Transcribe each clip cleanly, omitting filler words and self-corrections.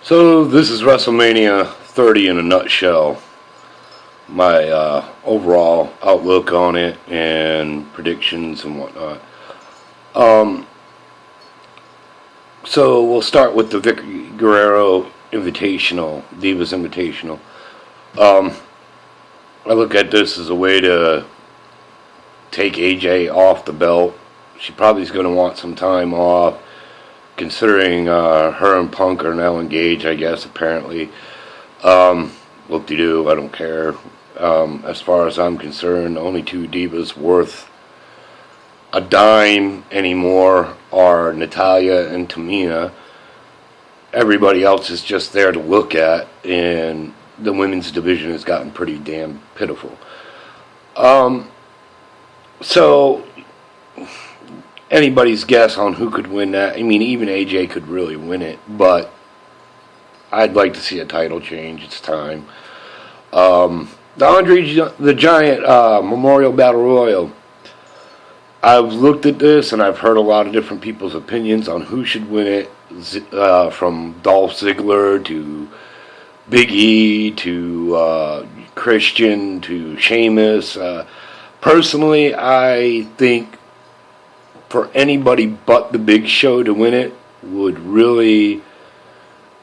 So this is WrestleMania 30 in a nutshell. My overall outlook on it and predictions and whatnot. Um, so we'll start with the Vicky Guerrero Invitational, Divas Invitational. Um, I look at this as a way to take AJ off the belt. She probably is going to want some time off, considering her and Punk are now engaged, I guess, apparently. Whoop-de-doo, I don't care. As far as I'm concerned, the only two divas worth a dime anymore are Natalya and Tamina. Everybody else is just there to look at, and the women's division has gotten pretty damn pitiful. So, anybody's guess on who could win that. I mean, even AJ could really win it, but I'd like to see a title change. It's time. The Andre the Giant Memorial Battle Royal. I've looked at this and I've heard a lot of different people's opinions on who should win it, from Dolph Ziggler to Big E to Christian to Sheamus. Personally, I think for anybody but the Big Show to win it would really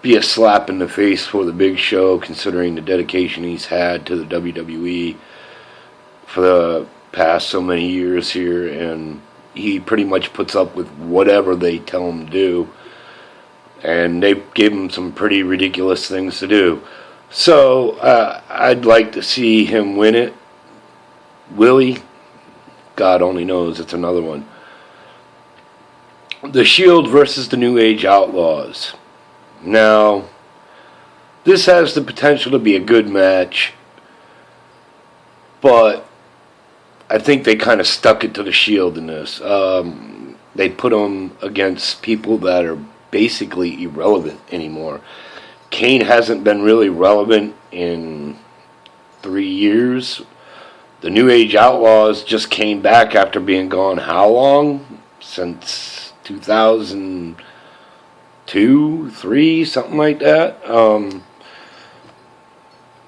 be a slap in the face for the Big Show, considering the dedication he's had to the WWE for the past so many years here, and he pretty much puts up with whatever they tell him to do, and they gave him some pretty ridiculous things to do. So I'd like to see him win it. Will he? God only knows. It's another one. The Shield versus the New Age Outlaws. Now, this has the potential to be a good match, but I think they kind of stuck it to the Shield in this. They put them against people that are basically irrelevant anymore. Kane hasn't been really relevant in 3 years. The New Age Outlaws just came back after being gone how long? Since 2002, 3, something like that.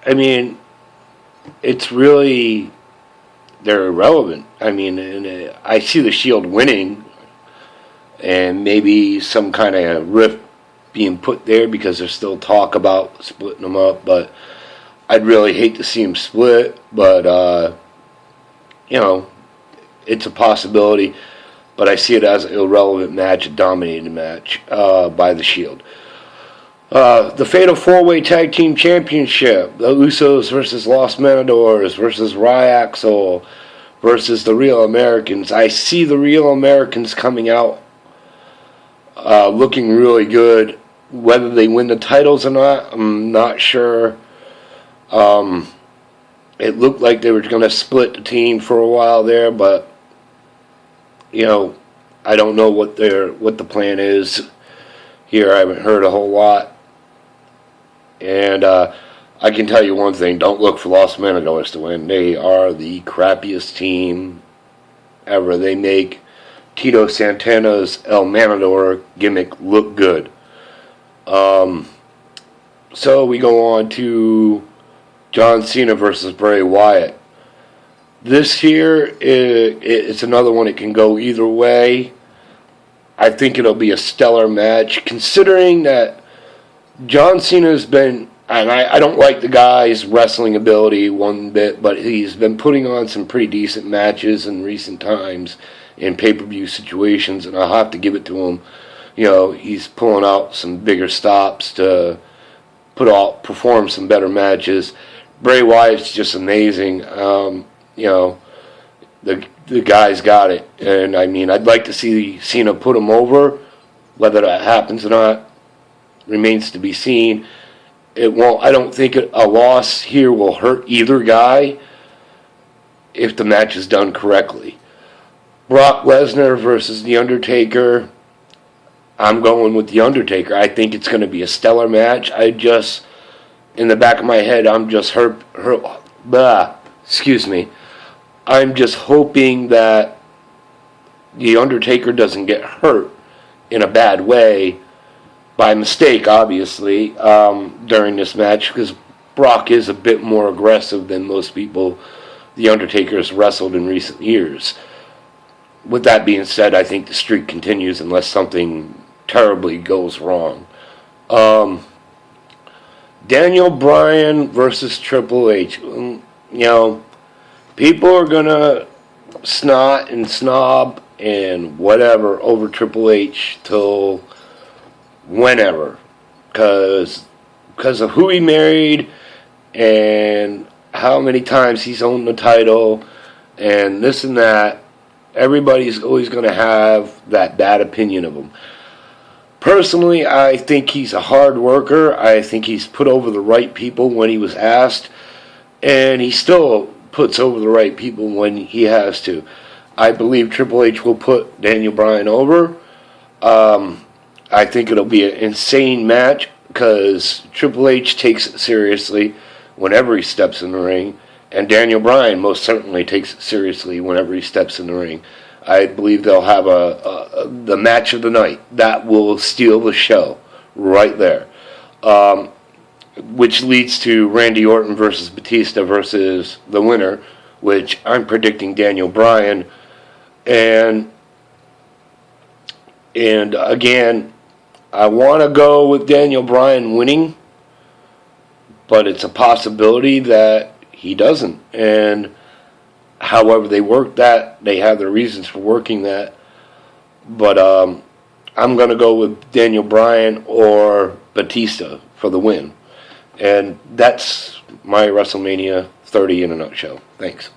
I mean, it's really, they're irrelevant. I mean, and I see the Shield winning, and maybe some kind of rift being put there because there's still talk about splitting them up, but I'd really hate to see them split, but, it's a possibility. But I see it as an irrelevant match, a dominated match by the Shield. The Fatal 4-Way Tag Team Championship. The Usos versus Los Matadors versus Ryaxel versus the Real Americans. I see the Real Americans coming out looking really good. Whether they win the titles or not, I'm not sure. It looked like they were going to split the team for a while there, but I don't know what the plan is here. I haven't heard a whole lot. And I can tell you one thing, don't look for Los Matadors to win. They are the crappiest team ever. They make Tito Santana's El Matador gimmick look good. So we go on to John Cena versus Bray Wyatt. This here, it's another one. It can go either way. I think it'll be a stellar match, considering that John Cena's been, and I don't like the guy's wrestling ability one bit, but he's been putting on some pretty decent matches in recent times in pay-per-view situations, and I'll have to give it to him. He's pulling out some bigger stops to perform some better matches. Bray Wyatt's just amazing. The guy's got it. And, I mean, I'd like to see Cena put him over. Whether that happens or not remains to be seen. It won't. I don't think a loss here will hurt either guy if the match is done correctly. Brock Lesnar versus The Undertaker. I'm going with The Undertaker. I think it's going to be a stellar match. In the back of my head, I'm just I'm just hoping that The Undertaker doesn't get hurt in a bad way by mistake, obviously, during this match, because Brock is a bit more aggressive than most people The Undertaker has wrestled in recent years. With that being said, I think the streak continues unless something terribly goes wrong. Daniel Bryan versus Triple H. People are going to snot and snob and whatever over Triple H till whenever. Because of who he married and how many times he's owned the title and this and that. Everybody's always going to have that bad opinion of him. Personally, I think he's a hard worker. I think he's put over the right people when he was asked. And he still puts over the right people when he has to. I believe Triple H will put Daniel Bryan over. I think it'll be an insane match because Triple H takes it seriously whenever he steps in the ring. And Daniel Bryan most certainly takes it seriously whenever he steps in the ring. I believe they'll have the match of the night. That will steal the show right there. Which leads to Randy Orton versus Batista versus the winner, which I'm predicting Daniel Bryan. And again, I want to go with Daniel Bryan winning, but it's a possibility that he doesn't. And however they work that, they have their reasons for working that. But I'm going to go with Daniel Bryan or Batista for the win. And that's my WrestleMania 30 in a nutshell. Thanks.